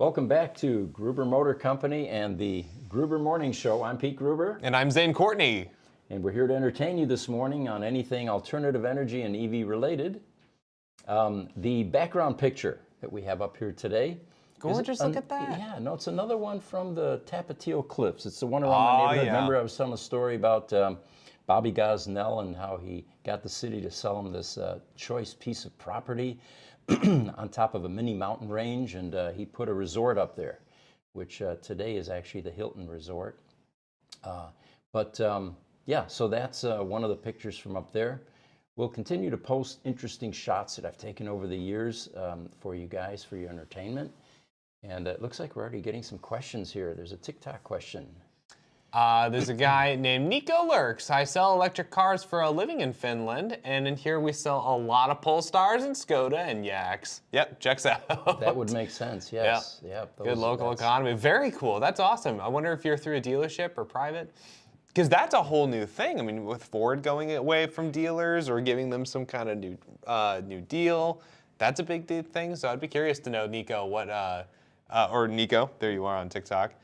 Welcome back to Gruber Motor Company and the Gruber Morning Show. I'm Pete Gruber. And I'm Zane Courtney. And we're here to entertain you this morning on anything alternative energy and EV related. The background picture that we have up here today. Gorgeous, look at that. Yeah, no, it's another one from the Tapatio Cliffs. It's the one around my neighborhood. Yeah. Remember I was telling a story about Bobby Gosnell and how he got the city to sell him this choice piece of property on top of a mini mountain range, and he put a resort up there, which today is actually the Hilton Resort. Yeah, so that's one of the pictures from up there. We'll continue to post interesting shots that I've taken over the years for you guys, for your entertainment. And it looks like we're already getting some questions here. There's a TikTok question. There's a guy named Nico Lurks. I sell electric cars for a living in Finland, and in here we sell a lot of Polestars and Skoda and Yaks. Yep, checks out. That would make sense, yes. Yeah. Yep, Good local economy. Very cool. That's awesome. I wonder if you're through a dealership or private. Because that's a whole new thing. I mean, with Ford going away from dealers or giving them some kind of new deal, that's a big thing. So I'd be curious to know, Nico, what, or Nico, there you are on TikTok.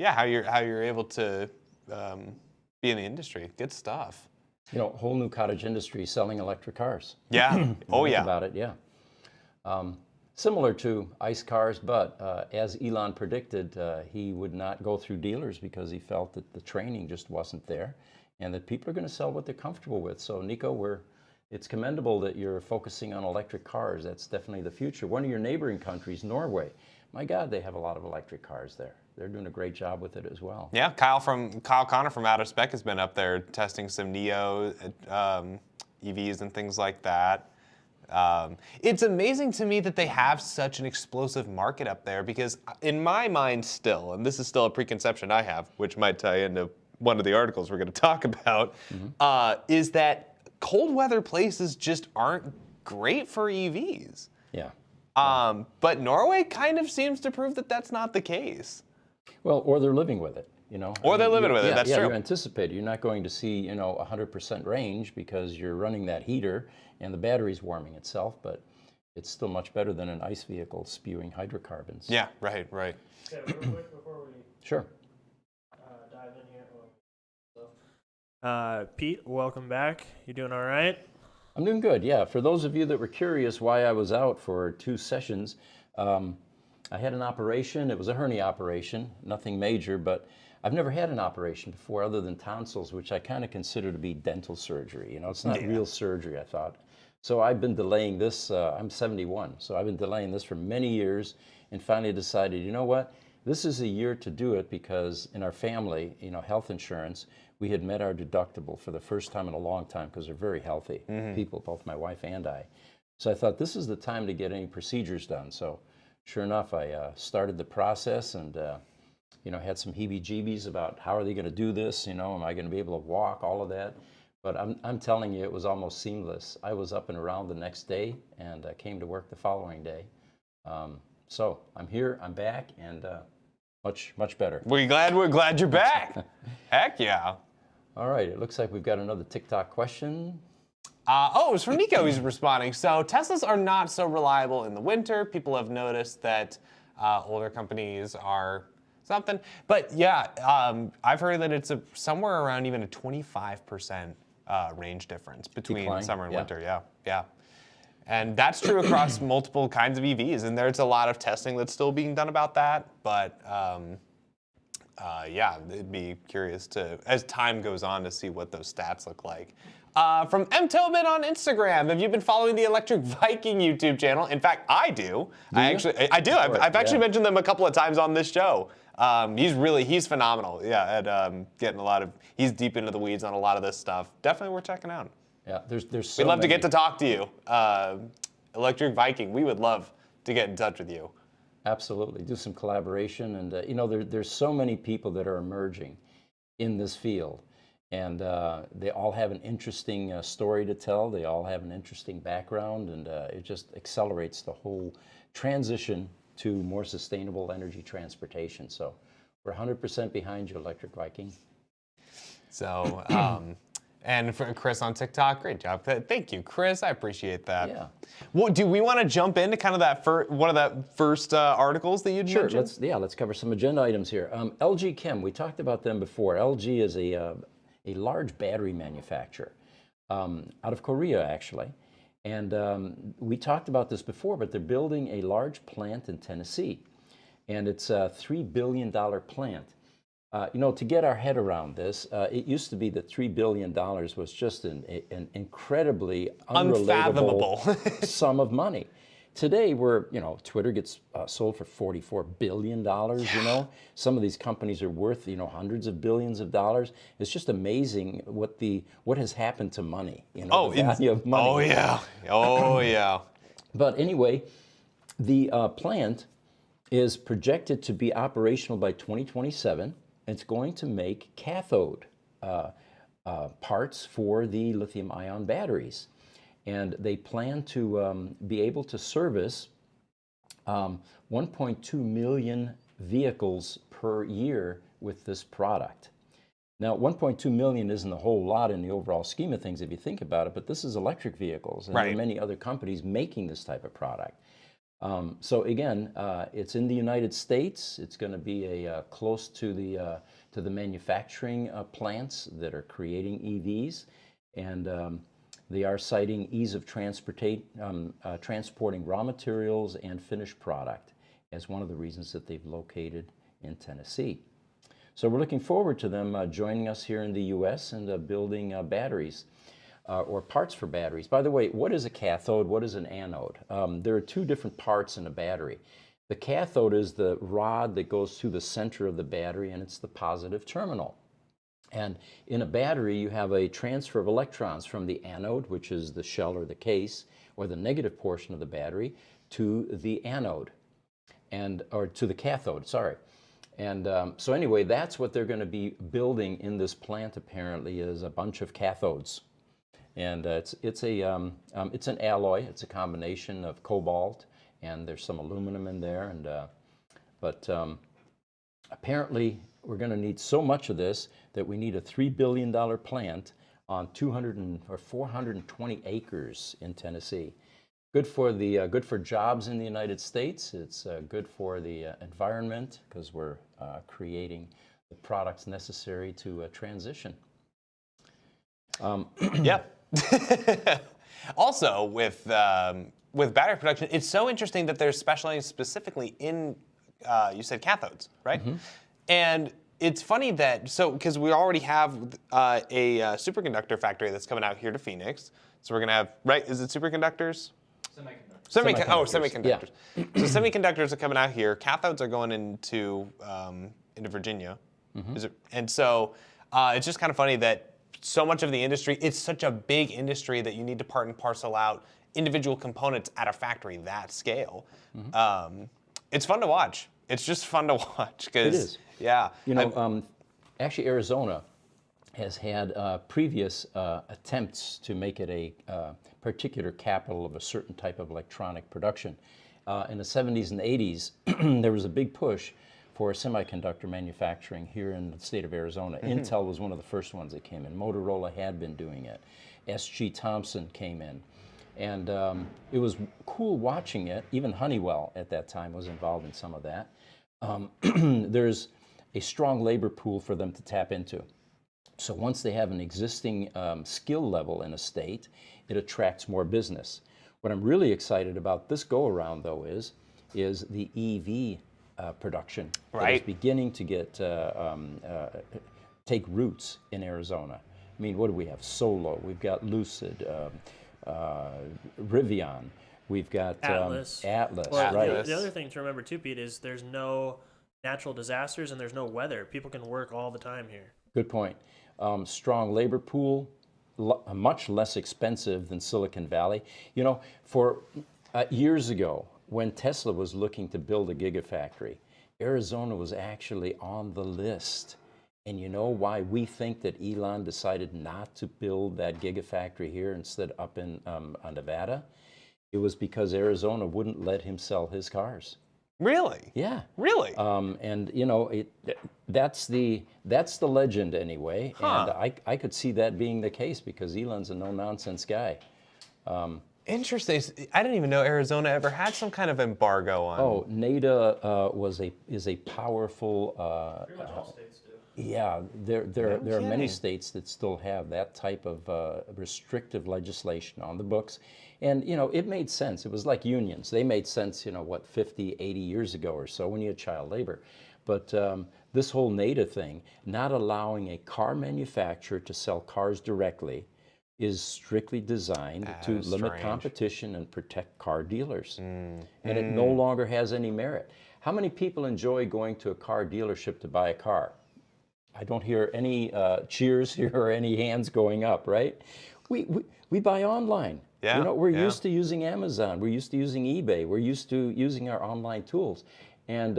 Yeah, how you're able to be in the industry. Good stuff. You know, whole new cottage industry selling electric cars. Yeah. Oh yeah. About it, yeah. Similar to ICE cars, but as Elon predicted, he would not go through dealers because he felt that the training just wasn't there, and that people are going to sell what they're comfortable with. So, Nico, it's commendable that you're focusing on electric cars. That's definitely the future. One of your neighboring countries, Norway, my God, they have a lot of electric cars there. They're doing a great job with it as well. Yeah, Kyle Connor from Out of Spec has been up there testing some Neo EVs and things like that. It's amazing to me that they have such an explosive market up there, because in my mind still, and this is still a preconception I have, which might tie into one of the articles we're going to talk about, is that cold weather places just aren't great for EVs. Yeah. But Norway kind of seems to prove that that's not the case. Well, or they're living with it, you know. Or they're living with it, that's true. You're anticipating. You're not going to see, 100% range because you're running that heater and the battery's warming itself, but it's still much better than an ICE vehicle spewing hydrocarbons. Yeah, right. Okay, real quick before we Sure. dive in here. Pete, welcome back. You doing all right? I'm doing good, yeah. For those of you that were curious why I was out for 2 sessions, I had an operation. It was a hernia operation, nothing major, but I've never had an operation before other than tonsils, which I kind of consider to be dental surgery. You know, it's not real surgery, I thought. So I've been delaying this. I'm 71, so I've been delaying this for many years, and finally decided, you know what? This is a year to do it, because in our family, health insurance, we had met our deductible for the first time in a long time, because they're very healthy people, both my wife and I. So I thought this is the time to get any procedures done. So sure enough, I started the process, and had some heebie-jeebies about how are they going to do this, am I going to be able to walk, all of that. But I'm telling you, it was almost seamless. I was up and around the next day, and came to work the following day. So I'm here, I'm back, and much better. We're glad you're back. Heck yeah. All right, it looks like we've got another TikTok question. It was from Nico. He's responding. So Teslas are not so reliable in the winter. People have noticed that older companies are something. But yeah, I've heard that it's somewhere around even a 25% range difference between summer and winter. Yeah. And that's true across multiple kinds of EVs. And there's a lot of testing that's still being done about that. But yeah, it'd be curious to, as time goes on, to see what those stats look like. From M. Tobin on Instagram, have you been following the Electric Viking YouTube channel? In fact, I do. I do. I've actually mentioned them a couple of times on this show. He's phenomenal. Yeah, at getting he's deep into the weeds on a lot of this stuff. Definitely worth checking out. Yeah, there's so We'd love many. to get to talk to you. Electric Viking, we would love to get in touch with you. Absolutely, do some collaboration, and there's so many people that are emerging in this field, and they all have an interesting story to tell. They all have an interesting background, and it just accelerates the whole transition to more sustainable energy transportation. So we're 100% behind you, Electric Viking. So, And for Chris on TikTok, great job. Thank you, Chris. I appreciate that. Yeah. Well, do we want to jump into kind of that one of that first articles that you'd Sure. mentioned? Let's cover some agenda items here. LG Chem, we talked about them before. LG is a large battery manufacturer out of Korea, actually. And we talked about this before, but they're building a large plant in Tennessee. And it's a $3 billion plant. To get our head around this, it used to be that $3 billion was just an incredibly unrelatable sum of money. Today, Twitter gets sold for $44 billion, Some of these companies are worth, hundreds of billions of dollars. It's just amazing what has happened to money, the value of money. Oh, yeah. Oh, yeah. But anyway, the plant is projected to be operational by 2027. It's going to make cathode parts for the lithium-ion batteries. And they plan to be able to service 1.2 million vehicles per year with this product. Now, 1.2 million isn't a whole lot in the overall scheme of things if you think about it, but this is electric vehicles, and there are many other companies making this type of product. So again, it's in the United States. It's going to be close to the manufacturing plants that are creating EVs, and they are citing ease of transporting raw materials and finished product as one of the reasons that they've located in Tennessee. So we're looking forward to them joining us here in the U.S. and building batteries. Or parts for batteries. By the way, what is a cathode? What is an anode? There are two different parts in a battery. The cathode is the rod that goes through the center of the battery, and it's the positive terminal. And in a battery, you have a transfer of electrons from the anode, which is the shell or the case, or the negative portion of the battery, to the anode, or to the cathode, sorry. And so anyway, that's what they're going to be building in this plant, apparently, is a bunch of cathodes. And it's an alloy. It's a combination of cobalt, and there's some aluminum in there. But apparently, we're going to need so much of this that we need a $3 billion plant on 420 acres in Tennessee. Good for jobs in the United States. It's good for the environment because we're creating the products necessary to transition. Yeah. Also, with battery production, it's so interesting that they're specializing specifically in, you said cathodes, right? Mm-hmm. And it's funny because we already have a superconductor factory that's coming out here to Phoenix. So we're going to have, right, is it superconductors? Semiconductors. Yeah. So semiconductors are coming out here. Cathodes are going into Virginia. Mm-hmm. And so it's just kind of funny that so much of the industry, it's such a big industry that you need to part and parcel out individual components at a factory that scale. Mm-hmm. It's fun to watch. It's just fun to watch. It is. Yeah. Actually, Arizona has had previous attempts to make it a particular capital of a certain type of electronic production. In the 70s and 80s, there was a big push for semiconductor manufacturing here in the state of Arizona. Mm-hmm. Intel was one of the first ones that came in. Motorola had been doing it. S.G. Thompson came in. And it was cool watching it. Even Honeywell at that time was involved in some of that. There's a strong labor pool for them to tap into. So once they have an existing skill level in a state, it attracts more business. What I'm really excited about this go-around, though, is the EV production that is beginning to take roots in Arizona. I mean, what do we have? Solo, we've got Lucid, Rivian, we've got Atlas. Well, right. The other thing to remember too, Pete, is there's no natural disasters and there's no weather. People can work all the time here. Good point. Strong labor pool, much less expensive than Silicon Valley. For years ago, when Tesla was looking to build a gigafactory, Arizona was actually on the list. And you know why we think that Elon decided not to build that gigafactory here instead up in Nevada? It was because Arizona wouldn't let him sell his cars. Really? Yeah. Really? And you know, that's the legend anyway. Huh. And I could see that being the case because Elon's a no nonsense guy. Interesting. I didn't even know Arizona ever had some kind of embargo on. Oh, NADA is a powerful. Pretty much all states do. Yeah, there are many kidding. states that still have that type of restrictive legislation on the books. And, you know, it made sense. It was like unions. They made sense, you know, what, 50, 80 years ago or so when you had child labor. But this whole NADA thing, not allowing a car manufacturer to sell cars directly, is strictly designed to is limit strange. competition and protect car dealers. And it no longer has any merit. How many people enjoy going to a car dealership to buy a car? I don't hear any cheers here or any hands going up, right? We buy online. Yeah, You know, we're yeah. used to using Amazon. We're used to using eBay. We're used to using our online tools. And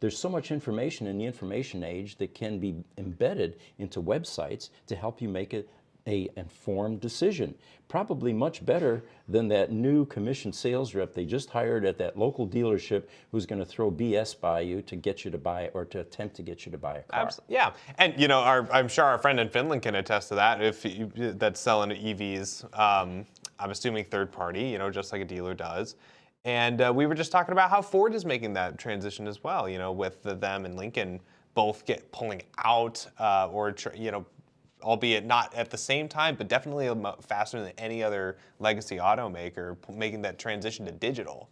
there's so much information in the information age that can be embedded into websites to help you make a informed decision. Probably much better than that new commission sales rep they just hired at that local dealership who's going to throw BS by you to get you to buy or to attempt to get you to buy a car. Yeah, and you know, I'm sure our friend in Finland can attest to that. That's selling EVs, I'm assuming third party, you know, just like a dealer does. And we were just talking about how Ford is making that transition as well. You know, with them and Lincoln both pulling out, you know, albeit not at the same time, but definitely faster than any other legacy automaker, making that transition to digital.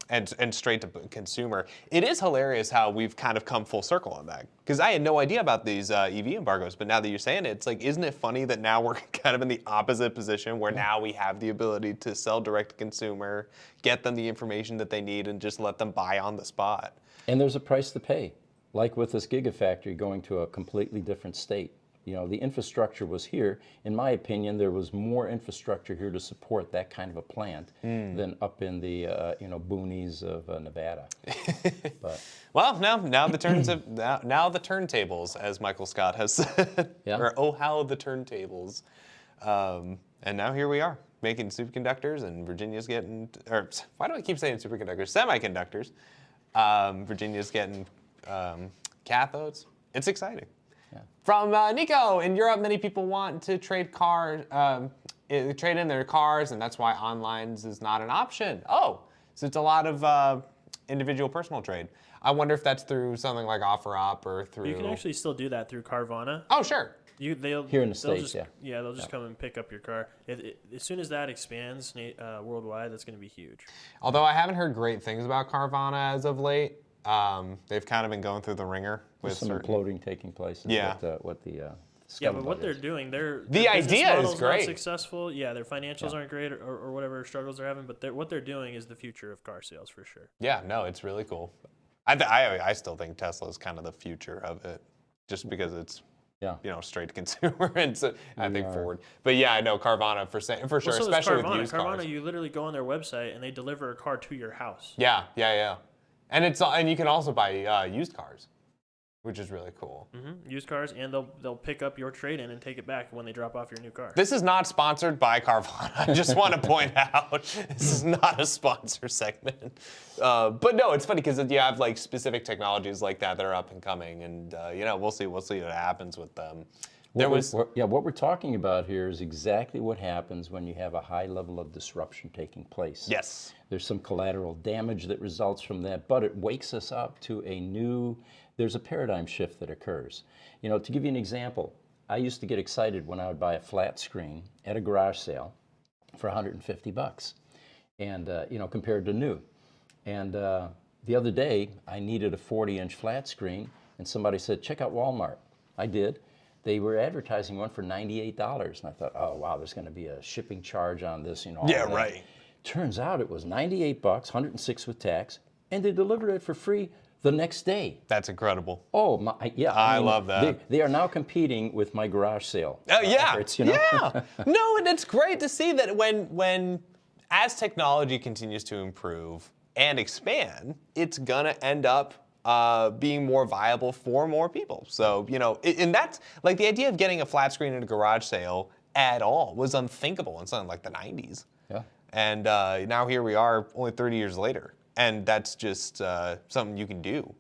And straight to consumer. It is hilarious how we've kind of come full circle on that. Because I had no idea about these EV embargoes, but now that you're saying it, it's like, isn't it funny that now we're kind of in the opposite position where now we have the ability to sell direct to consumer, get them the information that they need, and just let them buy on the spot. And there's a price to pay, like with this gigafactory going to a completely different state. You know, the infrastructure was here. In my opinion, there was more infrastructure here to support that kind of a plant than up in the you know, boonies of Nevada. But Well, now the turns of now the turntables, as Michael Scott has said, Yeah. or oh how the turntables, and now here we are making superconductors, and Virginia's getting, or why do I keep saying superconductors? Semiconductors. Virginia's getting cathodes. It's exciting. From Nico, in Europe, many people want to trade in their cars, and that's why online is not an option. Oh, so it's a lot of individual personal trade. I wonder if that's through something like OfferUp or through. You can actually still do that through Carvana. Oh, sure. They'll Here in the they'll States, just, yeah. they'll just come and pick up your car. As soon as that expands worldwide, that's going to be huge. Although I haven't heard great things about Carvana as of late. They've kind of been going through the ringer with there's some certain. imploding taking place. Is Yeah. What the Yeah, but what scuttlebutt they're is. doing, their The business idea is model's great. Not successful. Yeah, their financials aren't great, or whatever struggles they're having. But what they're doing is the future of car sales for sure. Yeah, no, it's really cool. I still think Tesla is kind of the future of it, just because it's Yeah. you know straight to consumer, and so I think Ford. But yeah, I know Carvana for sure, Well, so is especially Carvana. with used Carvana, cars. you literally go on their website and they deliver a car to your house. Yeah, and you can also buy used cars, which is really cool. Used cars, and they'll pick up your trade-in and take it back when they drop off your new car. This is not sponsored by Carvana. I just want to point out this is not a sponsor segment. But no, it's funny because you have like specific technologies like that are up and coming, and you know we'll see what happens with them. What we're talking about here is exactly what happens when you have a high level of disruption taking place. Yes. There's some collateral damage that results from that, but it wakes us up to there's a paradigm shift that occurs. You know, to give you an example, I used to get excited when I would buy a flat screen at a garage sale for $150, and you know, compared to new. And the other day, I needed a 40-inch flat screen, and somebody said, check out Walmart. I did. They were advertising one for $98, and I thought, oh wow, there's going to be a shipping charge on this, you know. All Yeah, that. right. Turns out it was $98, $106 with tax, and they delivered it for free the next day. That's incredible. Oh my, yeah. I love that. They are now competing with my garage sale. Yeah, efforts, you know? yeah. No, and it's great to see that when as technology continues to improve and expand, it's gonna end up being more viable for more people. So, you know, and that's like the idea of getting a flat screen at a garage sale at all was unthinkable in something like the 90s. Yeah. And now here we are only 30 years later. and that's just something you can do.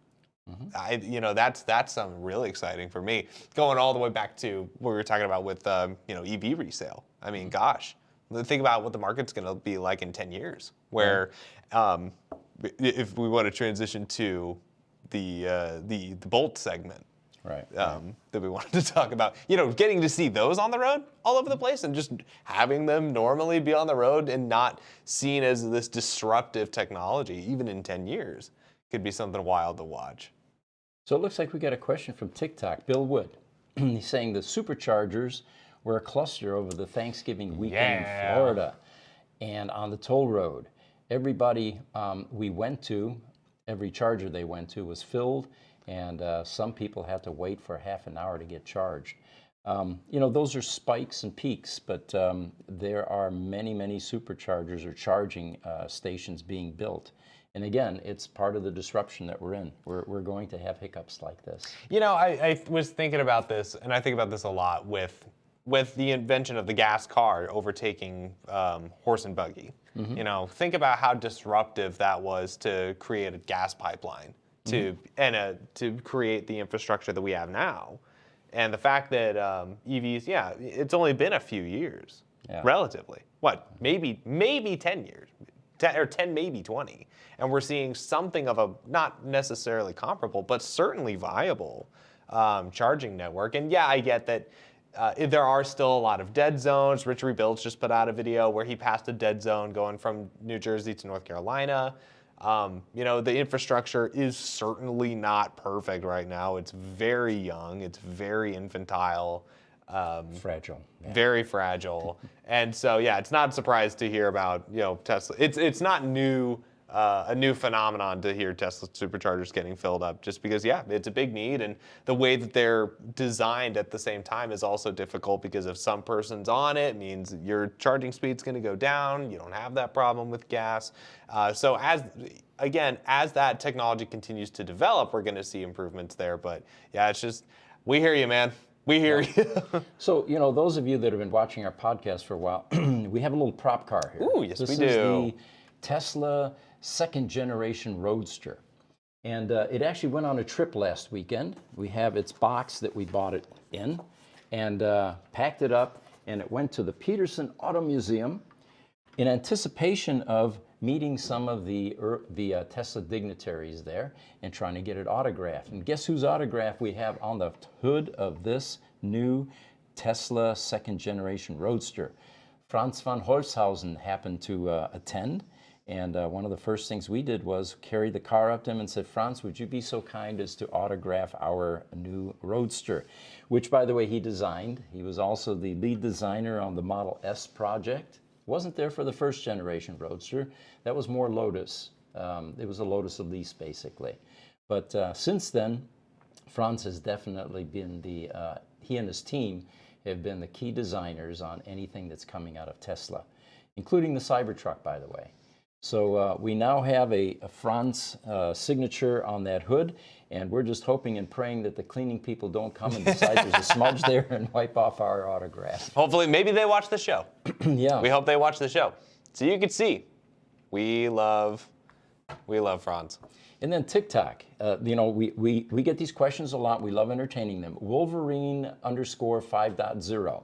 That's something really exciting for me. Going all the way back to what we were talking about with EV resale. I mean, gosh, think about what the market's going to be like in 10 years. Where if we want to transition to the Bolt segment, that we wanted to talk about, getting to see those on the road all over the place and just having them normally be on the road and not seen as this disruptive technology, even in 10 years, could be something wild to watch. So it looks like we got a question from TikTok. Bill Wood. He's saying the superchargers were a cluster over the Thanksgiving weekend in Florida and on the toll road. Everybody we went to, every charger they went to was filled, and some people had to wait for half an hour to get charged. Those are spikes and peaks, but there are many, many superchargers or charging stations being built. And again, it's part of the disruption that we're in. We're going to have hiccups like this. I was thinking about this, and I think about this a lot with the invention of the gas car overtaking horse and buggy. Think about how disruptive that was to create a gas pipeline to create the infrastructure that we have now. And the fact that EVs, it's only been a few years, relatively. What, maybe 10 years, 10, maybe 20. And we're seeing something of a, not necessarily comparable, but certainly viable charging network. And I get that there are still a lot of dead zones. Rich Rebuilds just put out a video where he passed a dead zone going from New Jersey to North Carolina. The infrastructure is certainly not perfect right now. It's very young. It's very infantile. Fragile. Very fragile. And so, it's not a surprise to hear about, Tesla. It's not a new phenomenon to hear Tesla superchargers getting filled up, just because, it's a big need, and the way that they're designed at the same time is also difficult, because if some person's on it means your charging speed's going to go down. You don't have that problem with gas. So as that technology continues to develop, we're going to see improvements there. But it's just, we hear you, man. We hear you. So, those of you that have been watching our podcast for a while, we have a little prop car here. Ooh, yes, we do. This is the Tesla second generation Roadster. And it actually went on a trip last weekend. We have its box that we bought it in, and packed it up, and it went to the Peterson Auto Museum in anticipation of meeting some of the Tesla dignitaries there and trying to get it autographed. And guess whose autograph we have on the hood of this new Tesla second generation Roadster? Franz von Holzhausen happened to attend, and one of the first things we did was carry the car up to him and said, Franz, would you be so kind as to autograph our new Roadster? Which, by the way, he designed. He was also the lead designer on the Model S project. Wasn't there for the first generation Roadster. That was more Lotus. It was a Lotus Elise, basically. But since then, Franz has definitely been he and his team have been the key designers on anything that's coming out of Tesla, including the Cybertruck, by the way. So we now have a Franz signature on that hood, and we're just hoping and praying that the cleaning people don't come and decide there's a smudge there and wipe off our autograph. Hopefully, maybe they watch the show. Yeah. We hope they watch the show. So you can see, we love Franz. And then TikTok, we get these questions a lot. We love entertaining them. Wolverine_5.0.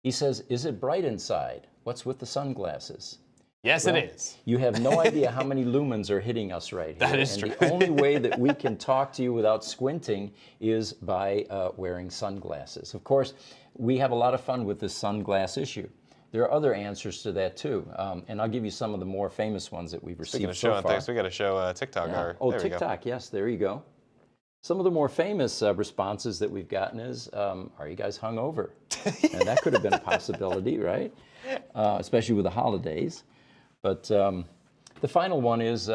He says, is it bright inside? What's with the sunglasses? Yes, it is. You have no idea how many lumens are hitting us right here. That is true. And the only way that we can talk to you without squinting is by wearing sunglasses. Of course, we have a lot of fun with this sunglass issue. There are other answers to that too, and I'll give you some of the more famous ones that we've received so far. Thanks, we got to show TikTok. Yeah. TikTok, yes, there you go. Some of the more famous responses that we've gotten is, are you guys hungover? And that could have been a possibility, right? Especially with the holidays. But the final one is,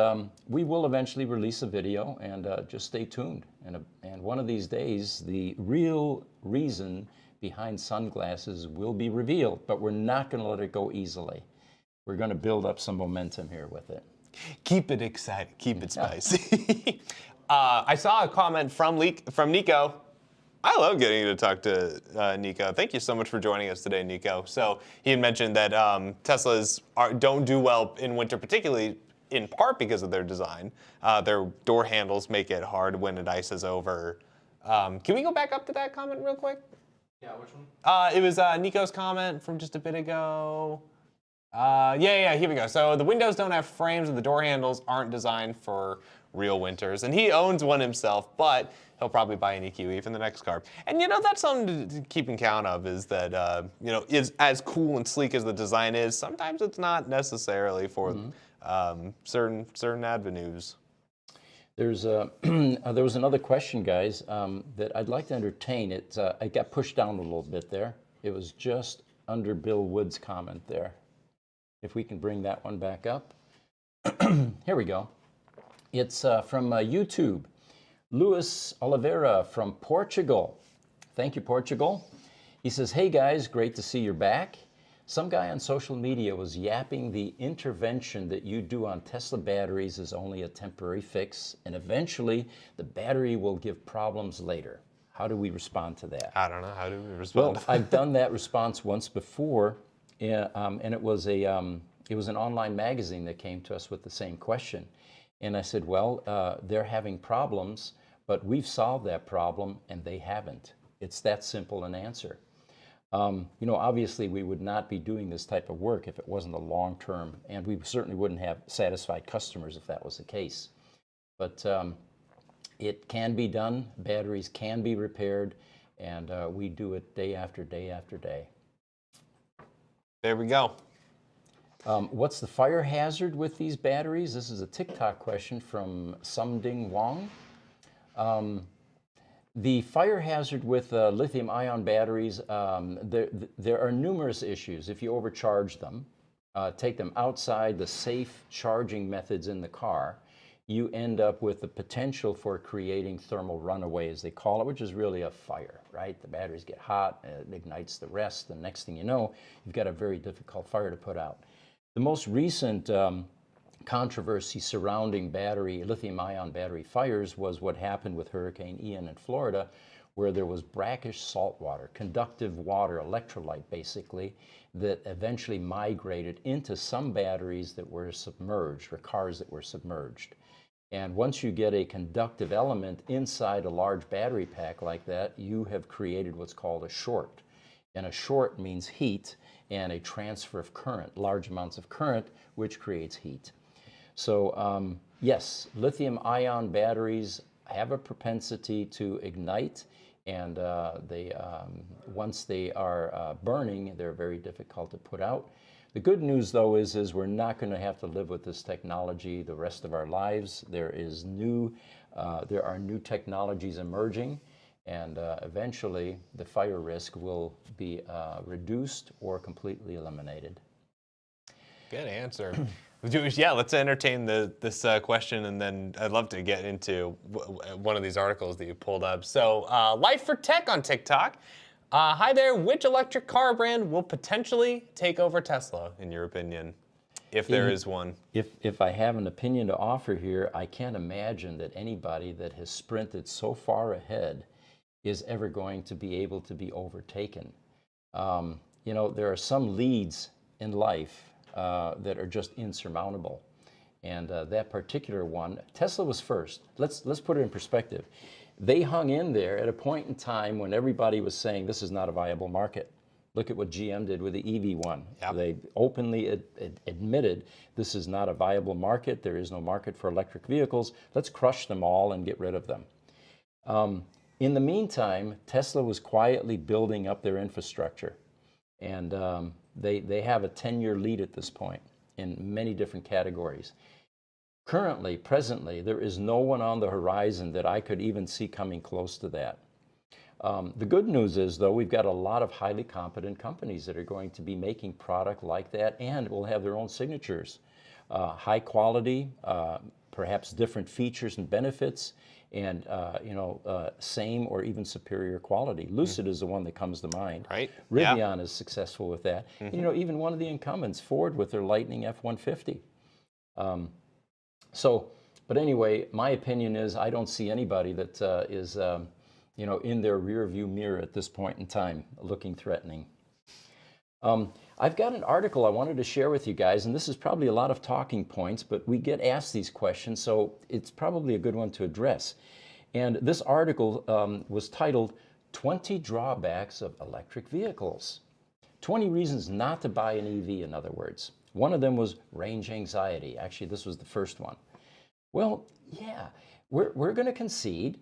we will eventually release a video, and just stay tuned. And one of these days, the real reason behind sunglasses will be revealed, but we're not going to let it go easily. We're going to build up some momentum here with it. Keep it exciting. Keep it spicy. I saw a comment from Nico. I love getting to talk to Nico. Thank you so much for joining us today, Nico. So he had mentioned that Teslas don't do well in winter, particularly in part because of their design. Their door handles make it hard when it ices over. Can we go back up to that comment real quick? Yeah, which one? It was Nico's comment from just a bit ago. Yeah, here we go. So the windows don't have frames and the door handles aren't designed for real winters. And he owns one himself, but he'll probably buy an EQE for the next car. And that's something to keep in count of, is that, is as cool and sleek as the design is, sometimes it's not necessarily for certain avenues. There was another question, guys, that I'd like to entertain. It got pushed down a little bit there. It was just under Bill Wood's comment there. If we can bring that one back up. Here we go. It's from YouTube. Luis Oliveira from Portugal. Thank you, Portugal. He says, hey guys, great to see you're back. Some guy on social media was yapping the intervention that you do on Tesla batteries is only a temporary fix, and eventually the battery will give problems later. How do we respond to that? I don't know. How do we respond? Well, I've done that response once before, and it was an online magazine that came to us with the same question. And I said, well, they're having problems, but we've solved that problem, and they haven't. It's that simple an answer. Obviously, we would not be doing this type of work if it wasn't a long-term, and we certainly wouldn't have satisfied customers if that was the case. But it can be done. Batteries can be repaired, and we do it day after day after day. There we go. What's the fire hazard with these batteries? This is a TikTok question from Sumding Wong. The fire hazard with lithium-ion batteries, there are numerous issues. If you overcharge them, take them outside the safe charging methods in the car, you end up with the potential for creating thermal runaway, as they call it, which is really a fire, right? The batteries get hot, it ignites the rest, and next thing you know, you've got a very difficult fire to put out. The most recent controversy surrounding lithium-ion battery fires was what happened with Hurricane Ian in Florida, where there was brackish salt water, conductive water, electrolyte basically, that eventually migrated into some batteries that were submerged, or cars that were submerged. And once you get a conductive element inside a large battery pack like that, you have created what's called a short. And a short means heat and a transfer of current, large amounts of current, which creates heat. So yes, lithium-ion batteries have a propensity to ignite, and once they are burning, they're very difficult to put out. The good news, though, is we're not going to have to live with this technology the rest of our lives. There are new technologies emerging, and eventually the fire risk will be reduced or completely eliminated. Good answer. Yeah, let's entertain this question, and then I'd love to get into one of these articles that you pulled up. So, Life for Tech on TikTok. Hi there, which electric car brand will potentially take over Tesla, in your opinion, if there is one? If I have an opinion to offer here, I can't imagine that anybody that has sprinted so far ahead is ever going to be able to be overtaken. There are some leads in life that are just insurmountable. And that particular one, Tesla was first. Let's put it in perspective. They hung in there at a point in time when everybody was saying this is not a viable market. Look at what GM did with the EV1. Yep. They openly admitted this is not a viable market. There is no market for electric vehicles. Let's crush them all and get rid of them. In the meantime, Tesla was quietly building up their infrastructure. And they have a 10-year lead at this point in many different categories. Presently, there is no one on the horizon that I could even see coming close to that. The good news is, though, we've got a lot of highly competent companies that are going to be making product like that and will have their own signatures. High quality, perhaps different features and benefits, and same or even superior quality. Lucid is the one that comes to mind. Right. Rivian is successful with that. Mm-hmm. Even one of the incumbents, Ford, with their Lightning F-150. But anyway, my opinion is I don't see anybody that is in their rear view mirror at this point in time looking threatening. I've got an article I wanted to share with you guys, and this is probably a lot of talking points, but we get asked these questions, so it's probably a good one to address. And this article was titled 20 Drawbacks of Electric Vehicles. 20 reasons not to buy an EV, in other words. One of them was range anxiety. Actually, this was the first one. Well, yeah, we're going to concede.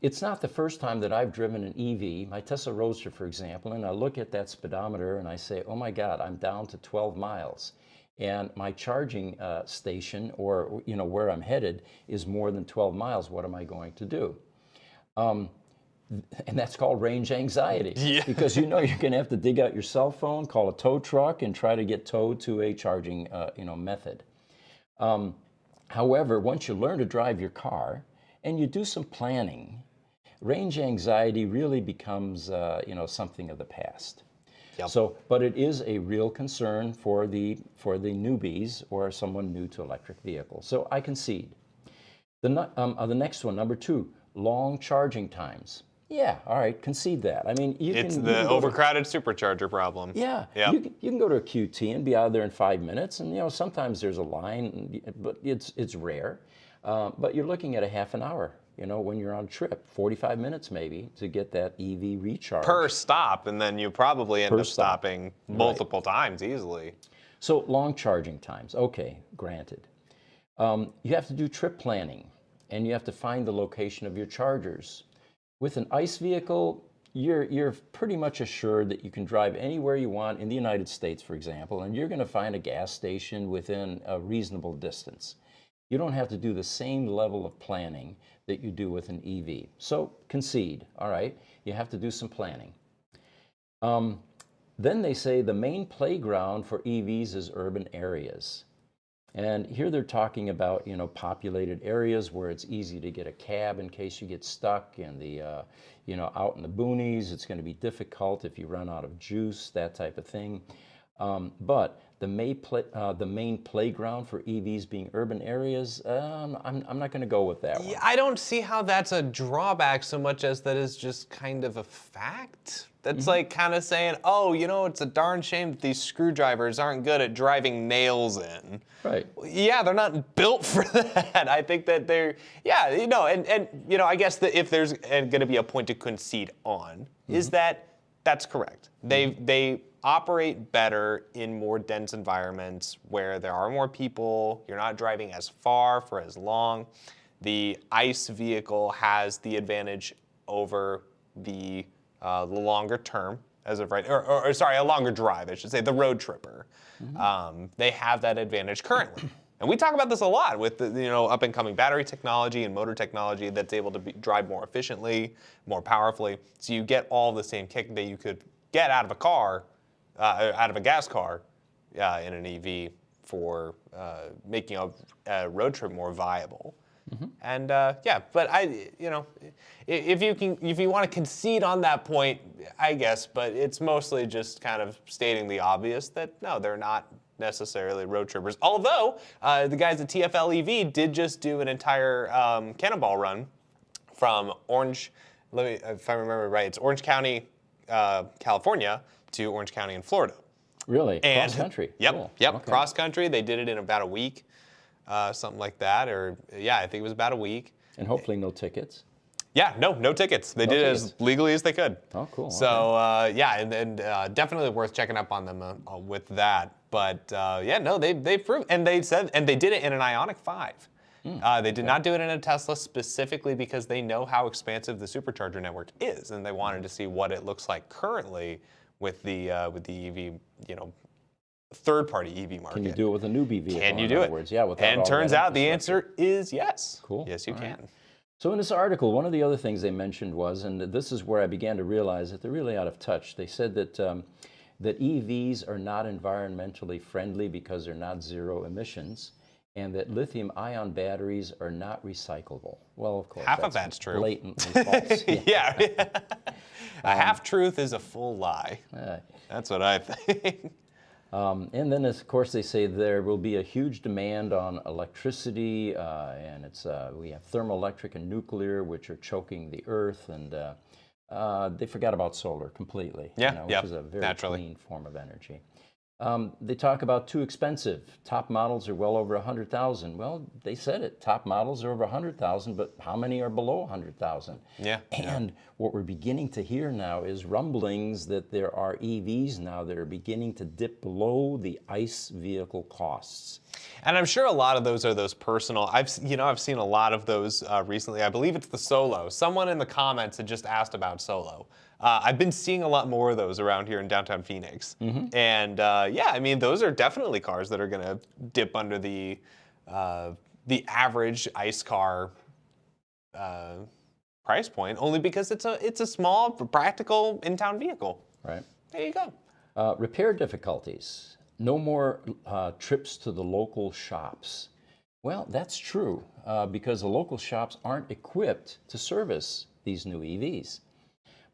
It's not the first time that I've driven an EV, my Tesla Roadster, for example, and I look at that speedometer and I say, oh my God, I'm down to 12 miles. And my charging station, or where I'm headed, is more than 12 miles. What am I going to do? And that's called range anxiety. Yeah. Because you're going to have to dig out your cell phone, call a tow truck, and try to get towed to a charging method. However, once you learn to drive your car and you do some planning, range anxiety really becomes something of the past. Yep. So, but it is a real concern for the newbies or someone new to electric vehicles. So I concede. The next one, number 2, long charging times. Yeah, all right, concede that. I mean, It's the overcrowded supercharger problem. Yeah, Yep. you can go to a QT and be out of there in 5 minutes, and sometimes there's a line, but it's rare. But you're looking at a half an hour, when you're on a trip, 45 minutes maybe to get that EV recharge. Per stop, and then you probably end up stopping multiple times easily. So long charging times, okay, granted. You have to do trip planning, and you have to find the location of your chargers. With an ICE vehicle, you're pretty much assured that you can drive anywhere you want in the United States, for example, and you're going to find a gas station within a reasonable distance. You don't have to do the same level of planning that you do with an EV. So concede, all right, you have to do some planning. Then they say the main playground for EVs is urban areas. And here they're talking about, populated areas where it's easy to get a cab in case you get stuck, and out in the boonies, it's going to be difficult if you run out of juice, that type of thing. But the main playground for EVs being urban areas, I'm not going to go with that one. Yeah, I don't see how that's a drawback so much as that is just kind of a fact. That's like kind of saying, oh, it's a darn shame that these screwdrivers aren't good at driving nails in. Right. Yeah, they're not built for that. I think that they're, and I guess that if there's going to be a point to concede on, is that's correct. They operate better in more dense environments where there are more people, you're not driving as far for as long. The ICE vehicle has the advantage over the longer term, as of right, or sorry, a longer drive, I should say, the road tripper. They have that advantage currently. And we talk about this a lot with the up and coming battery technology and motor technology that's able to drive more efficiently, more powerfully. So you get all the same kick that you could get out of a car, out of a gas car, in an EV for making a road trip more viable. And but if you want to concede on that point, I guess, but it's mostly just kind of stating the obvious that no, they're not necessarily road trippers. Although the guys at TFL EV did just do an entire cannonball run from Orange, if I remember right, it's Orange County, California to Orange County in Florida. Really? Cross country? Yep, Cool. yep, Okay. cross country. They did it in about a week, something like that, or I think it was about a week. And hopefully no tickets. Yeah, no tickets. They did it as legally as they could. Oh, cool. So and definitely worth checking up on them with that. But they proved, and they said, and they did it in an Ioniq 5. They did not do it in a Tesla specifically because they know how expansive the supercharger network is, and they wanted to see what it looks like currently with the EV, third-party EV market. Can you do it with a newbie vehicle? Can you in do other it? words? Yeah, without and all turns that out the infrastructure. answer is yes. Cool. Yes, you All can. right. So in this article, one of the other things they mentioned was, and this is where I began to realize that they're really out of touch. They said that that EVs are not environmentally friendly because they're not zero emissions, and that lithium-ion batteries are not recyclable. Well, of course, Half of that's true. Blatantly false. Yeah. A half-truth is a full lie. That's what I think. And then, of course, they say there will be a huge demand on electricity, and we have thermoelectric and nuclear, which are choking the earth, and They forgot about solar completely. Yeah, Which is a very naturally. clean form of energy. They talk about too expensive. Top models are well over 100,000. Well, they said it. Top models are over 100,000, but how many are below 100,000? Yeah. And what we're beginning to hear now is rumblings that there are EVs now that are beginning to dip below the ICE vehicle costs. And I'm sure a lot of those are those personal. I've seen a lot of those recently. I believe it's the Solo. Someone in the comments had just asked about Solo. I've been seeing a lot more of those around here in downtown Phoenix. And yeah, I mean, those are definitely cars that are going to dip under the average ICE car price point, only because it's a small, practical in-town vehicle. Right. There you go. Repair difficulties. No more trips to the local shops. Well, that's true because the local shops aren't equipped to service these new EVs.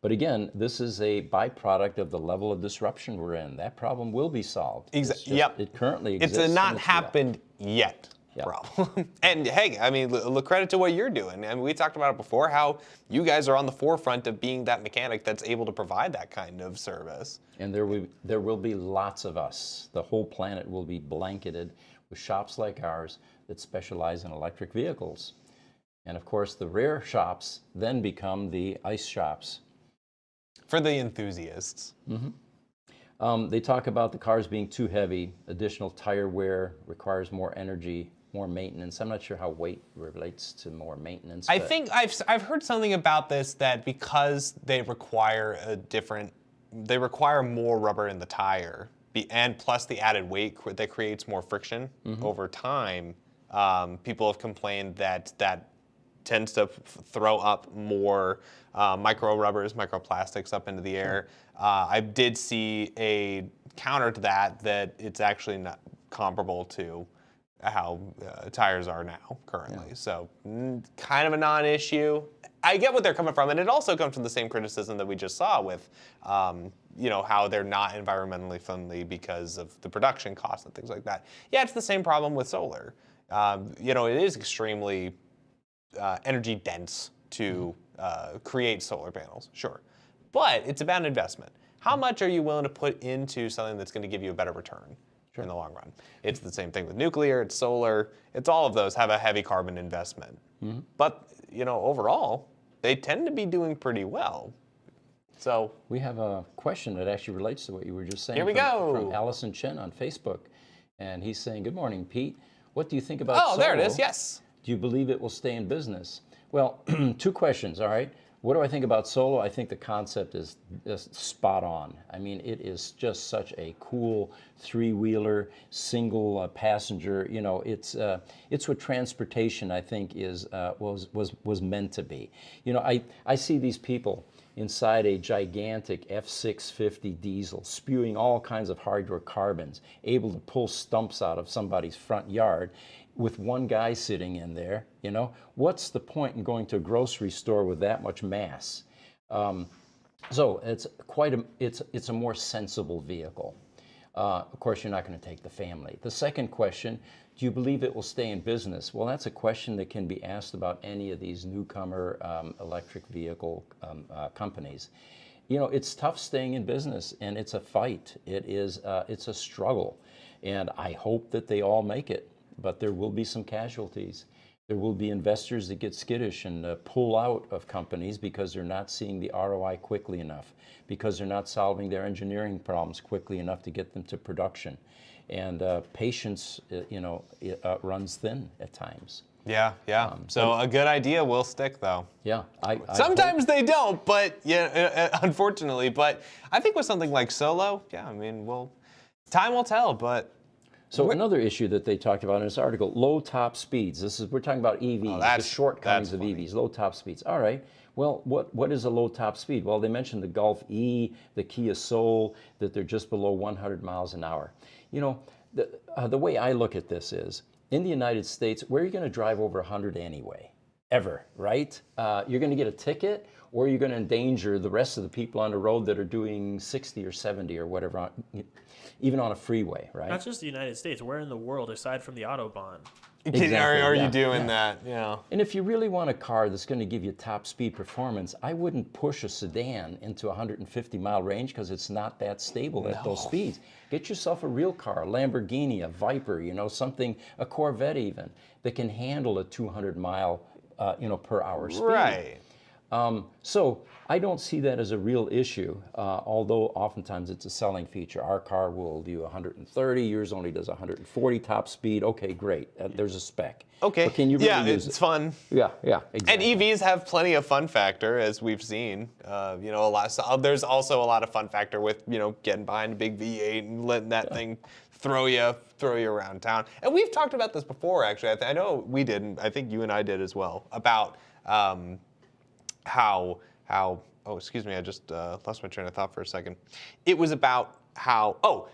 But again, this is a byproduct of the level of disruption we're in. That problem will be solved. Yep. It currently exists. It's a not and happened yet Yep. problem. And hey, I mean, look credit to what you're doing. I mean, we talked about it before, how you guys are on the forefront of being that mechanic that's able to provide that kind of service. And there will be lots of us. The whole planet will be blanketed with shops like ours that specialize in electric vehicles. And of course, the rare shops then become the ICE shops. For the enthusiasts. They talk about the cars being too heavy, additional tire wear requires more energy, more maintenance. I'm not sure how weight relates to more maintenance. I think I've heard something about this, that because they require more rubber in the tire, and plus the added weight that creates more friction over time. People have complained that tends to throw up more micro rubbers, microplastics up into the air. I did see a counter to that it's actually not comparable to how tires are now currently. Yeah. So kind of a non-issue. I get what they're coming from, and it also comes from the same criticism that we just saw with how they're not environmentally friendly because of the production costs and things like that. Yeah, it's the same problem with solar. It is extremely energy dense to create solar panels, sure. But it's about investment. How much are you willing to put into something that's going to give you a better return in the long run? It's the same thing with nuclear, it's solar, it's all of those have a heavy carbon investment. But, overall, they tend to be doing pretty well. So we have a question that actually relates to what you were just saying. Here we go. From Allison Chen on Facebook. And he's saying, good morning, Pete. What do you think about Oh, there it Solo? is, yes. Do you believe it will stay in business? Well, two questions, all right? What do I think about Solo? I think the concept is spot on. I mean, it is just such a cool three-wheeler, single passenger. It's what transportation, I think, was meant to be. I see these people inside a gigantic F-650 diesel, spewing all kinds of hydrocarbons, able to pull stumps out of somebody's front yard, with one guy sitting in there. What's the point in going to a grocery store with that much mass? So it's a more sensible vehicle. Of course, you're not going to take the family. The second question, do you believe it will stay in business? Well, that's a question that can be asked about any of these newcomer electric vehicle companies. It's tough staying in business, and it's a fight. It's a struggle, and I hope that they all make it. But there will be some casualties. There will be investors that get skittish and pull out of companies because they're not seeing the ROI quickly enough, because they're not solving their engineering problems quickly enough to get them to production. And patience, runs thin at times. Yeah. So a good idea will stick, though. Yeah. Sometimes they don't, but unfortunately. But I think with something like Solo, time will tell, but. So another issue that they talked about in this article, low top speeds. We're talking about EVs, the shortcomings of EVs, low top speeds. All right, well, what is a low top speed? Well, they mentioned the Golf E, the Kia Soul, that they're just below 100 miles an hour. The way I look at this is, in the United States, where are you going to drive over 100 anyway? Ever, right? You're going to get a ticket, or you're going to endanger the rest of the people on the road that are doing 60 or 70 or whatever, even on a freeway, right? Not just the United States. Where in the world, aside from the Autobahn? Exactly, are yeah, you doing yeah. that? Yeah. And if you really want a car that's going to give you top speed performance, I wouldn't push a sedan into 150-mile range because it's not that stable at those speeds. Get yourself a real car, a Lamborghini, a Viper, something, a Corvette even, that can handle a 200-mile, per hour speed. Right. So I don't see that as a real issue, although oftentimes it's a selling feature. Our car will do 130, yours only does 140 top speed. Okay, great. There's a spec. Okay. But can you really use it's it? fun. Yeah, And exactly. EVs have plenty of fun factor, as we've seen. A lot. So there's also a lot of fun factor with getting behind a big V8 and letting that thing throw you around town. And we've talked about this before, actually. I know we did, and I think you and I did as well, about how oh, excuse me, I just lost my train of thought for a second. It was about how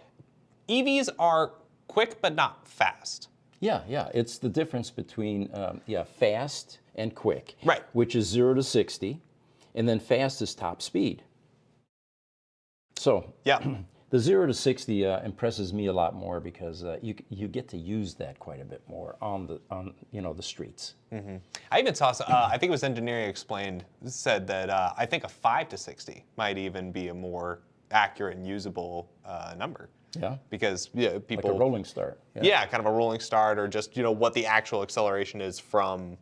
EVs are quick but not fast. Yeah. It's the difference between fast and quick. Right. Which is 0 to 60, and then fast is top speed. So Yeah. the 0 to 60 impresses me a lot more because you get to use that quite a bit more on the streets. Mm-hmm. I even saw, I think it was Engineering Explained, said that I think a 5 to 60 might even be a more accurate and usable number. Yeah. Because people. Like a rolling start. Yeah, kind of a rolling start, or just what the actual acceleration is from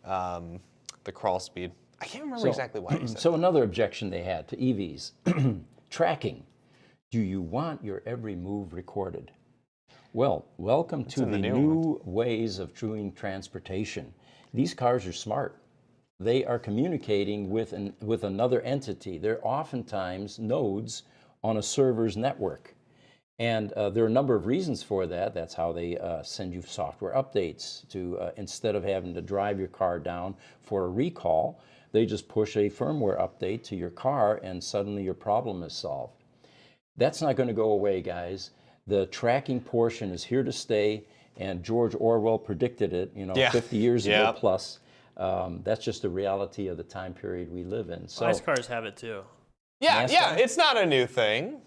the crawl speed. I can't remember exactly why he said So that. another objection they had to EVs, tracking. Do you want your every move recorded? Well, welcome to the new ways of doing transportation. These cars are smart. They are communicating with another entity. They're oftentimes nodes on a server's network. And there are a number of reasons for that. That's how they send you software updates to, instead of having to drive your car down for a recall, they just push a firmware update to your car and suddenly your problem is solved. That's not going to go away, guys. The tracking portion is here to stay, and George Orwell predicted it, 50 years ago plus. That's just the reality of the time period we live in. So, nice cars have it too. Yeah, it's not a new thing.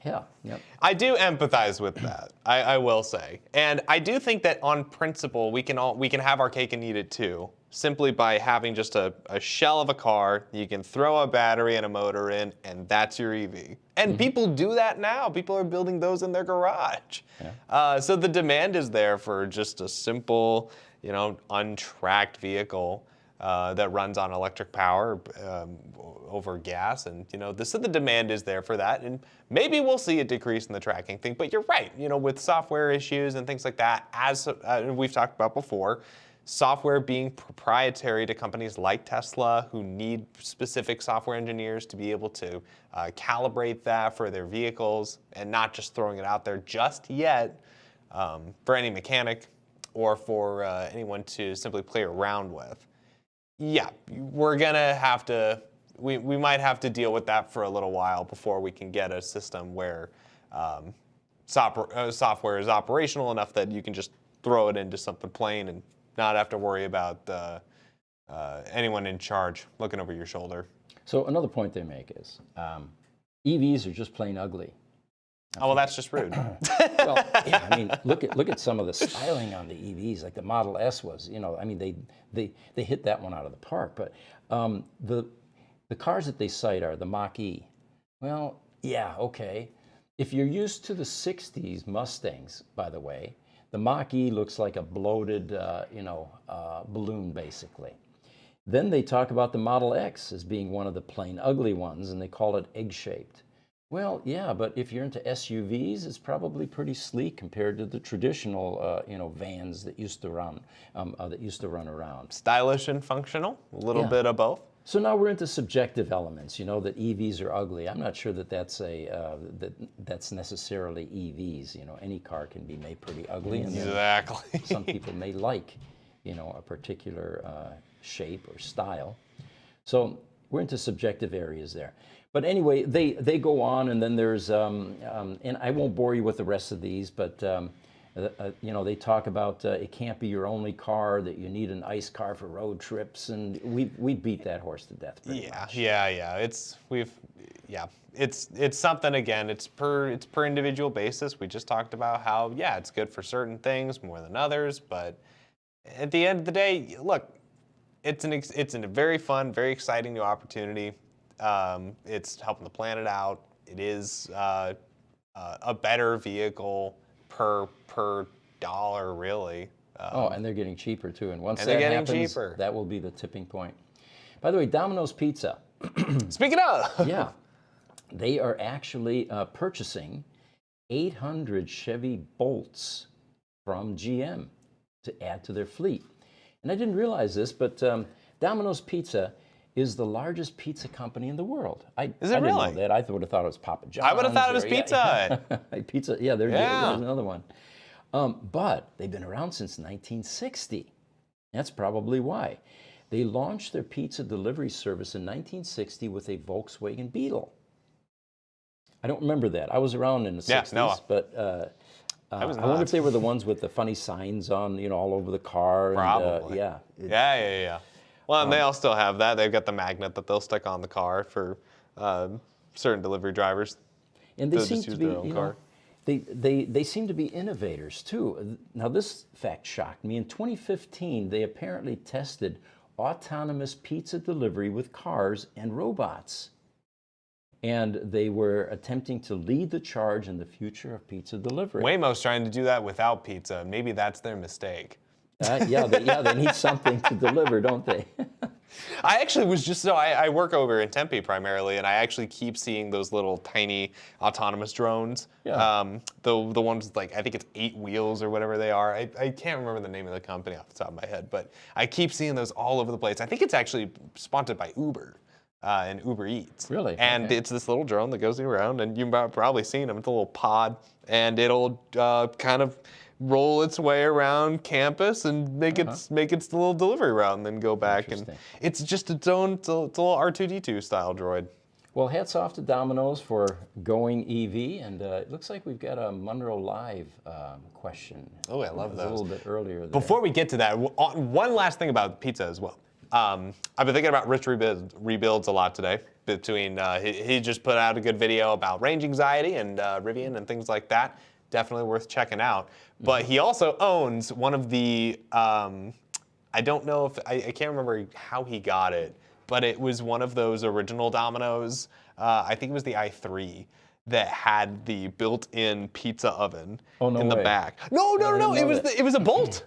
Yeah, yep. I do empathize with that. I will say, and I do think that on principle we can have our cake and eat it too. Simply by having just a shell of a car, you can throw a battery and a motor in, and that's your EV. And people do that now. People are building those in their garage. Yeah. So the demand is there for just a simple, untracked vehicle that runs on electric power over gas, and so the demand is there for that, and maybe we'll see a decrease in the tracking thing. But you're right, with software issues and things like that, as we've talked about before. Software being proprietary to companies like Tesla, who need specific software engineers to be able to calibrate that for their vehicles, and not just throwing it out there just yet for any mechanic or for anyone to simply play around with. Yeah, we're gonna have to. We might have to deal with that for a little while before we can get a system where software is operational enough that you can just throw it into something plain and not have to worry about anyone in charge looking over your shoulder. So another point they make is EVs are just plain ugly. Oh, well, that's just rude. Well, yeah, I mean, look at some of the styling on the EVs, like the Model S was. They hit that one out of the park. But the cars that they cite are the Mach-E. Well, yeah, okay. If you're used to the '60s Mustangs, by the way, the Mach-E looks like a bloated, balloon, basically. Then they talk about the Model X as being one of the plain ugly ones, and they call it egg-shaped. Well, yeah, but if you're into SUVs, it's probably pretty sleek compared to the traditional, vans that used to run around. Stylish and functional, a little bit of both. So now we're into subjective elements. That EVs are ugly. I'm not sure that that's necessarily EVs. Any car can be made pretty ugly, and exactly. some people may like, a particular shape or style. So we're into subjective areas there. But anyway, they go on, and then there's and I won't bore you with the rest of these, but they talk about it can't be your only car, that you need an ICE car for road trips, and we beat that horse to death pretty much. Yeah. It's something, again, it's per individual basis. We just talked about how it's good for certain things more than others, but at the end of the day, look, it's a very fun, very exciting new opportunity. It's helping the planet out. It is a better vehicle per dollar, really. And they're getting cheaper too. And once And that they're getting happens, cheaper. that will be the tipping point. By the way, Domino's Pizza. Speaking of, Yeah, they are actually purchasing 800 Chevy Bolts from GM to add to their fleet. And I didn't realize this, but Domino's Pizza is the largest pizza company in the world. Is it I didn't really? know that. I would have thought it was Papa John's. I would have thought it was or- Pizza Hut. Pizza, yeah, there's Yeah. another one. But they've been around since 1960. That's probably why. They launched their pizza delivery service in 1960 with a Volkswagen Beetle. I don't remember that. I was around in the Yeah, 60s, no. but I was wonder not. if they were the ones with the funny signs on, all over the car. Probably. And, Yeah. Well, and they all still have that. They've got the magnet that they'll stick on the car for certain delivery drivers. And they They'll seem just to use be, their own car. they seem to be innovators too. Now this fact shocked me. In 2015, they apparently tested autonomous pizza delivery with cars and robots. And they were attempting to lead the charge in the future of pizza delivery. Waymo's trying to do that without pizza. Maybe that's their mistake. They need something to deliver, don't they? I actually was just I work over in Tempe primarily, and I actually keep seeing those little tiny autonomous drones. Yeah. The ones with, like, I think it's 8 wheels or whatever they are. I can't remember the name of the company off the top of my head, but I keep seeing those all over the place. I think it's actually sponsored by Uber. And Uber Eats. Really? And Okay. it's this little drone that goes around, and you've probably seen them. It's a little pod, and it'll kind of roll its way around campus and make its little delivery route, and then go back. And Interesting. it's just it's a little R2D2 style droid. Well, hats off to Domino's for going EV, and it looks like we've got a Monroe Live question. Oh, I love It was those. A little bit earlier there. Before we get to that, one last thing about pizza as well. I've been thinking about Rich rebuilds a lot today. Between he just put out a good video about range anxiety and Rivian and things like that. Definitely worth checking out. But he also owns one of the I don't know if I can't remember how he got it, but it was one of those original Domino's. I think it was the i3 that had the built-in pizza oven in the way. back. No. didn't It know was that. it was a Bolt.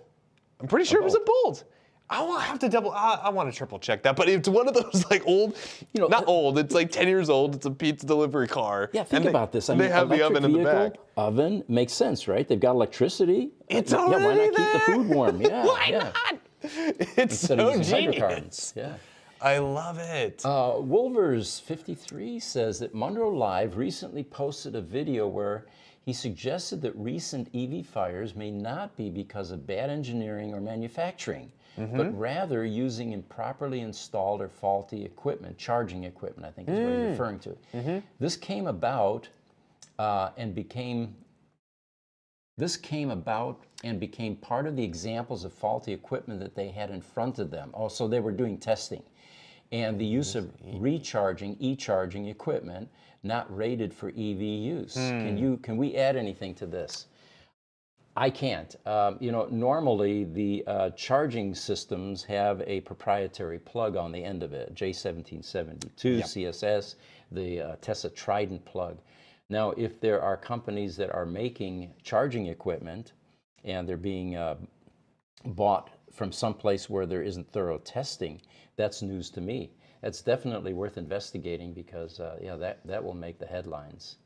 I'm pretty sure it was a Bolt. I will have to I want to triple check that, but it's one of those like old, not old. It's like 10 years old. It's a pizza delivery car. Yeah, think about this. I they mean, have the electric oven in the vehicle, back. Oven makes sense, right? They've got electricity. It's yeah. Why already not keep the there. food warm? Yeah. Why yeah. not? It's Instead so of using genius. hydrocarbons. Yeah. I love it. Wolvers53 says that Monroe Live recently posted a video where he suggested that recent EV fires may not be because of bad engineering or manufacturing, but rather using improperly installed or faulty equipment, charging equipment, I think is what he's referring to. This came about and became part of the examples of faulty equipment that they had in front of them. Also, they were doing testing. And the use of e-charging equipment not rated for EV use. Can we add anything to this? I can't. Normally the charging systems have a proprietary plug on the end of it, J1772 CSS, the Tesla Trident plug. Now, if there are companies that are making charging equipment and they're being bought from someplace where there isn't thorough testing, that's news to me. That's definitely worth investigating because, that will make the headlines.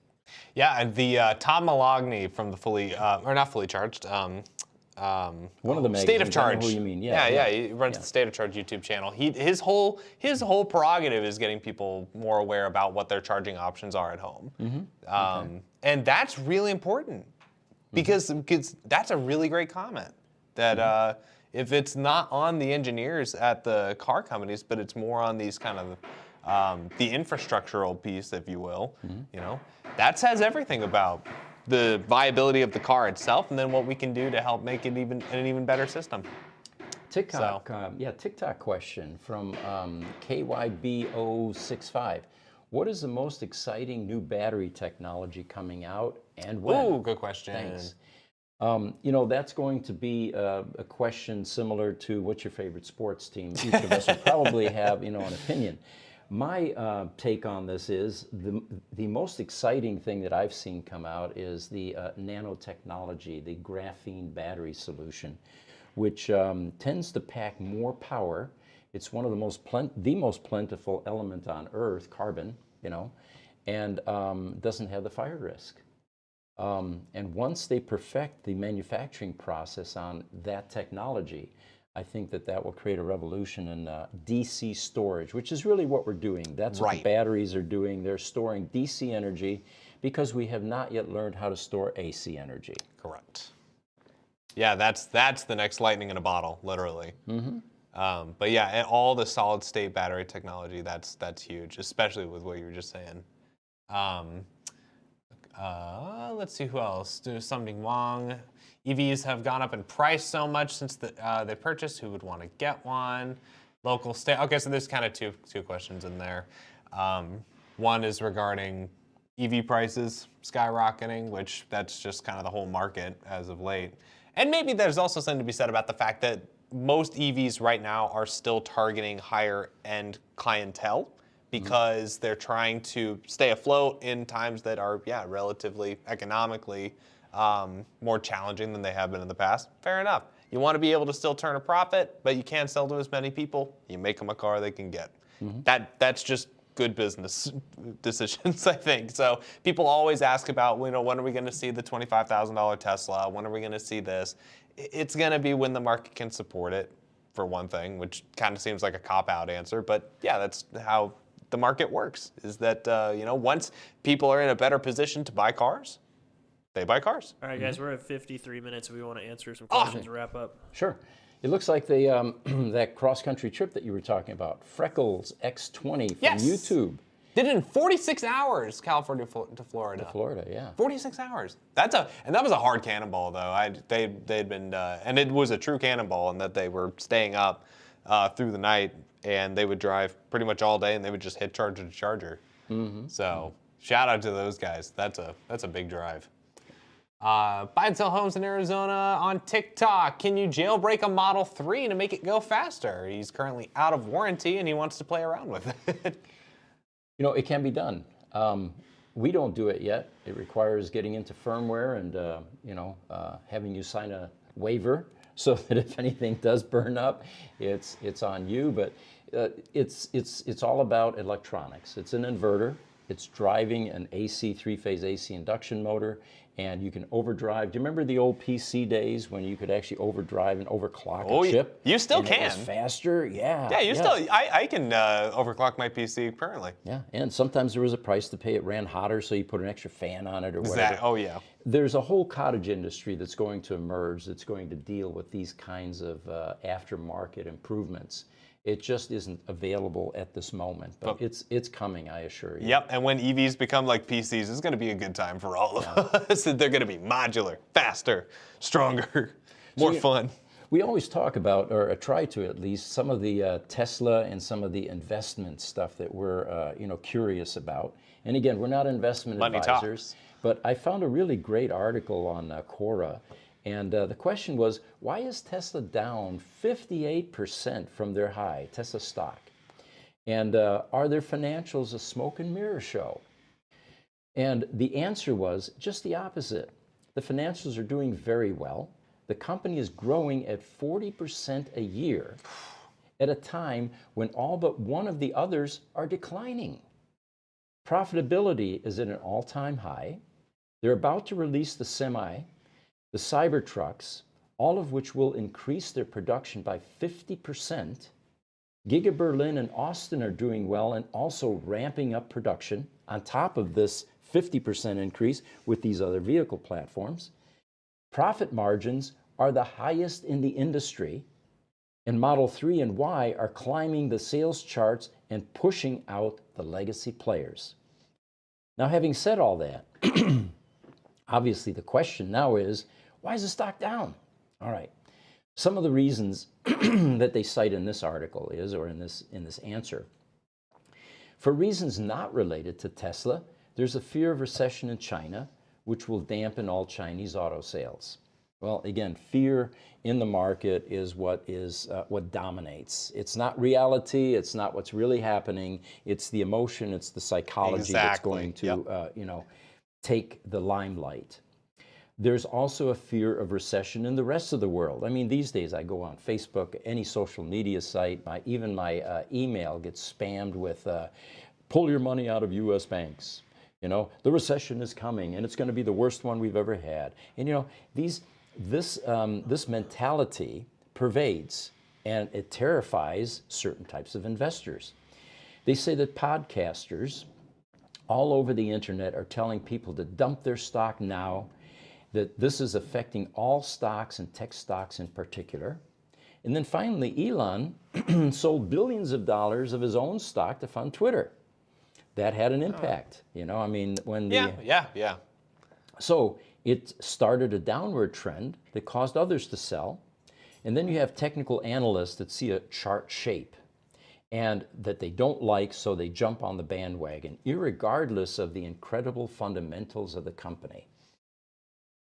Yeah, and the Tom Malogny from the or not fully charged, One of the magazines. State of Charge. I know who you mean. Yeah. He runs the State of Charge YouTube channel. His whole prerogative is getting people more aware about what their charging options are at home, and that's really important because that's a really great comment. That if it's not on the engineers at the car companies, but it's more on these kind of the infrastructural piece, if you will, that says everything about the viability of the car itself, and then what we can do to help make it an even better system. TikTok, TikTok question from KYB065. What is the most exciting new battery technology coming out, and when? Ooh, good question. Thanks. That's going to be a question similar to what's your favorite sports team? Each of us will probably have, an opinion. My take on this is the most exciting thing that I've seen come out is the nanotechnology, the graphene battery solution, which tends to pack more power. It's one of the most plentiful element on Earth, carbon, and doesn't have the fire risk. And once they perfect the manufacturing process on that technology, I think that will create a revolution in DC storage, which is really what we're doing. That's what the batteries are doing. They're storing DC energy because we have not yet learned how to store AC energy. Correct. Yeah, that's the next lightning in a bottle, literally. But yeah, all the solid state battery technology, that's huge, especially with what you were just saying. Let's see who else. Do something wrong. EVs have gone up in price so much since they purchased. Who would want to get one? Local state. Okay, so there's kind of two questions in there. One is regarding EV prices skyrocketing, which that's just kind of the whole market as of late. And maybe there's also something to be said about the fact that most EVs right now are still targeting higher end clientele because they're trying to stay afloat in times that are, relatively economically more challenging than they have been in the past. Fair enough. You want to be able to still turn a profit, but you can't sell to as many people. You make them a car they can get. That's just good business decisions, I think. So people always ask about, when are we going to see the $25,000 Tesla? When are we going to see this? It's going to be when the market can support it, for one thing, which kind of seems like a cop-out answer. But yeah, that's how the market works, is that, once people are in a better position to buy cars, they buy cars. All right, guys, we're at 53 minutes. We want to answer some questions to wrap up. Sure. It looks like the that cross-country trip that you were talking about, Freckles X20 from YouTube. Did it in 46 hours, California to Florida. To Florida, yeah. 46 hours. And that was a hard cannonball, though. They'd been, and it was a true cannonball in that they were staying up through the night, and they would drive pretty much all day, and they would just hit charger to charger. So shout out to those guys. That's a big drive. Buy and sell homes in Arizona on TikTok. Can you jailbreak a Model 3 to make it go faster? He's currently out of warranty, and he wants to play around with it. It can be done. We don't do it yet. It requires getting into firmware and, having you sign a waiver so that if anything does burn up, it's on you. But it's all about electronics. It's an inverter. It's driving an AC, three-phase AC induction motor, and you can overdrive. Do you remember the old PC days when you could actually overdrive and overclock a chip? You still can. It was faster, yeah. Yeah, still. I can overclock my PC currently. Yeah, and sometimes there was a price to pay. It ran hotter, so you put an extra fan on it or whatever. Oh yeah. There's a whole cottage industry that's going to emerge that's going to deal with these kinds of aftermarket improvements. It just isn't available at this moment, but it's coming, I assure you. Yep, and when EVs become like PCs, it's going to be a good time for all of us. They're going to be modular, faster, stronger, more fun. We always talk about, or try to at least, some of the Tesla and some of the investment stuff that we're curious about. And again, we're not investment Money advisors, talks. but I found a really great article on Quora. And the question was, why is Tesla down 58% from their high, Tesla stock? And are their financials a smoke and mirror show? And the answer was just the opposite. The financials are doing very well. The company is growing at 40% a year at a time when all but one of the others are declining. Profitability is at an all-time high. They're about to release the Semi, the Cybertrucks, all of which will increase their production by 50%. Giga Berlin and Austin are doing well and also ramping up production on top of this 50% increase with these other vehicle platforms. Profit margins are the highest in the industry, and Model 3 and Y are climbing the sales charts and pushing out the legacy players. Now, having said all that, obviously the question now is, why is the stock down? All right. Some of the reasons that they cite in this article is, or in this answer, for reasons not related to Tesla, there's a fear of recession in China, which will dampen all Chinese auto sales. Well, again, fear in the market is what dominates. It's not reality. It's not what's really happening. It's the emotion. It's the psychology that's going to, take the limelight. There's also a fear of recession in the rest of the world. I mean, these days I go on Facebook, any social media site, even my email gets spammed with, pull your money out of U.S. banks. You know, the recession is coming, and it's going to be the worst one we've ever had. And you know, this mentality pervades, and it terrifies certain types of investors. They say that podcasters all over the internet are telling people to dump their stock now, that this is affecting all stocks and tech stocks in particular. And then finally, Elon sold billions of dollars of his own stock to fund Twitter. That had an impact, you know, I mean, when the... Yeah. So it started a downward trend that caused others to sell. And then you have technical analysts that see a chart shape and that they don't like, so they jump on the bandwagon, irregardless of the incredible fundamentals of the company.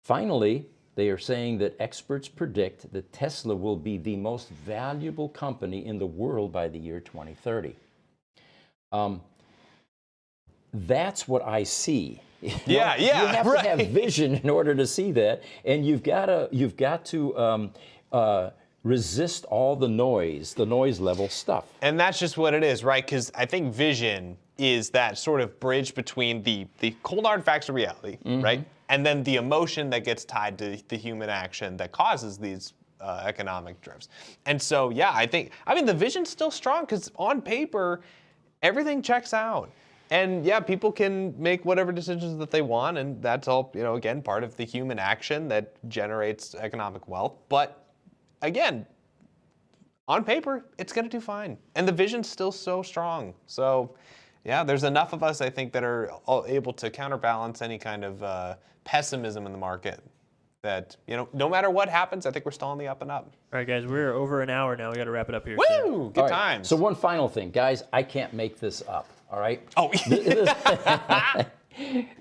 Finally, they are saying that experts predict that Tesla will be the most valuable company in the world by the year 2030. That's what I see. You have to have vision in order to see that, and you've got to resist all the noise level stuff. And that's just what it is, right? Because I think vision is that sort of bridge between the cold hard facts of reality, right? And then the emotion that gets tied to the human action that causes these economic drifts. And so, I mean, the vision's still strong because on paper, everything checks out. And people can make whatever decisions that they want, and that's all, again, part of the human action that generates economic wealth. But again, on paper, it's going to do fine. And the vision's still so strong. So, there's enough of us, I think, that are all able to counterbalance any kind of pessimism in the market that, no matter what happens, I think we're still on the up and up. All right, guys, we're over an hour now. We got to wrap it up here. Woo! Good times. So one final thing, guys, I can't make this up, all right? Oh.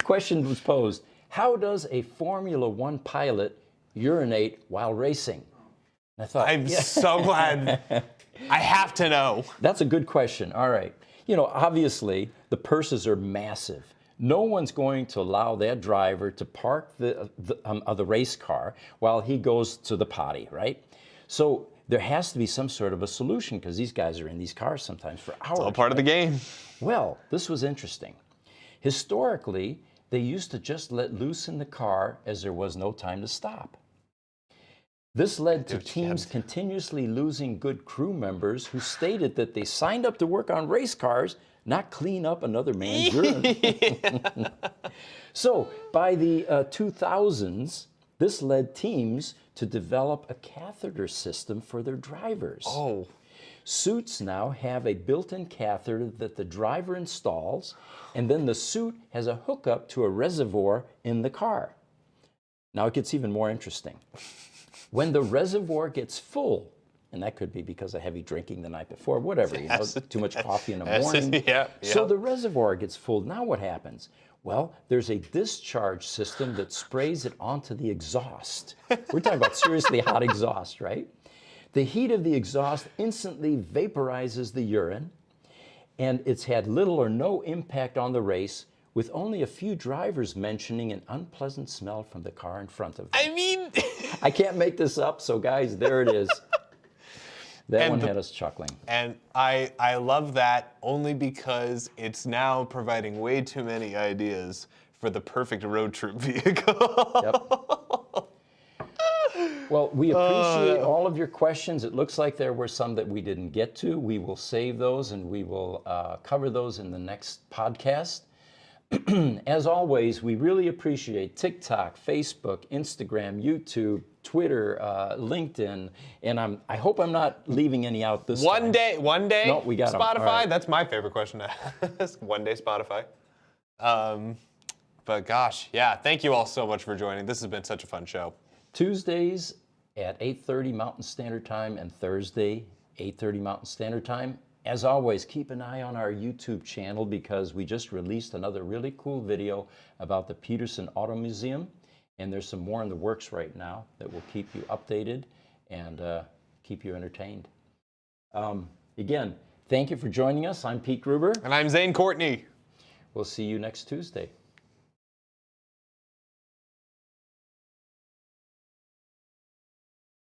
Question was posed, how does a Formula One pilot urinate while racing? And I thought, I'm so glad. I have to know. That's a good question. All right. Obviously, the purses are massive. No one's going to allow that driver to park the race car while he goes to the potty, right? So there has to be some sort of a solution because these guys are in these cars sometimes for hours. It's all part of the game. Well, this was interesting. Historically, they used to just let loose in the car as there was no time to stop. This led to teams continuously losing good crew members who stated that they signed up to work on race cars, not clean up another man's urine. So by the 2000s, this led teams to develop a catheter system for their drivers. Oh. Suits now have a built-in catheter that the driver installs, and then the suit has a hookup to a reservoir in the car. Now it gets even more interesting. When the reservoir gets full, and that could be because of heavy drinking the night before, whatever, too much coffee in the morning. So the reservoir gets full. Now what happens? Well, there's a discharge system that sprays it onto the exhaust. We're talking about seriously hot exhaust, right? The heat of the exhaust instantly vaporizes the urine, and it's had little or no impact on the race, with only a few drivers mentioning an unpleasant smell from the car in front of them. I mean... I can't make this up, so guys, there it is. That one had us chuckling. And I love that only because it's now providing way too many ideas for the perfect road trip vehicle. Yep. Well, we appreciate all of your questions. It looks like there were some that we didn't get to. We will save those and we will cover those in the next podcast. As always, we really appreciate TikTok, Facebook, Instagram, YouTube, Twitter, LinkedIn, and I hope I'm not leaving any out this time. One day. No, we got 'em. Spotify. All right. That's my favorite question to ask. One day Spotify. But gosh, thank you all so much for joining. This has been such a fun show. Tuesdays at 8:30 Mountain Standard Time and Thursday 8:30 Mountain Standard Time. As always, keep an eye on our YouTube channel because we just released another really cool video about the Peterson Auto Museum. And there's some more in the works right now that will keep you updated and keep you entertained. Again, thank you for joining us. I'm Pete Gruber. And I'm Zane Courtney. We'll see you next Tuesday.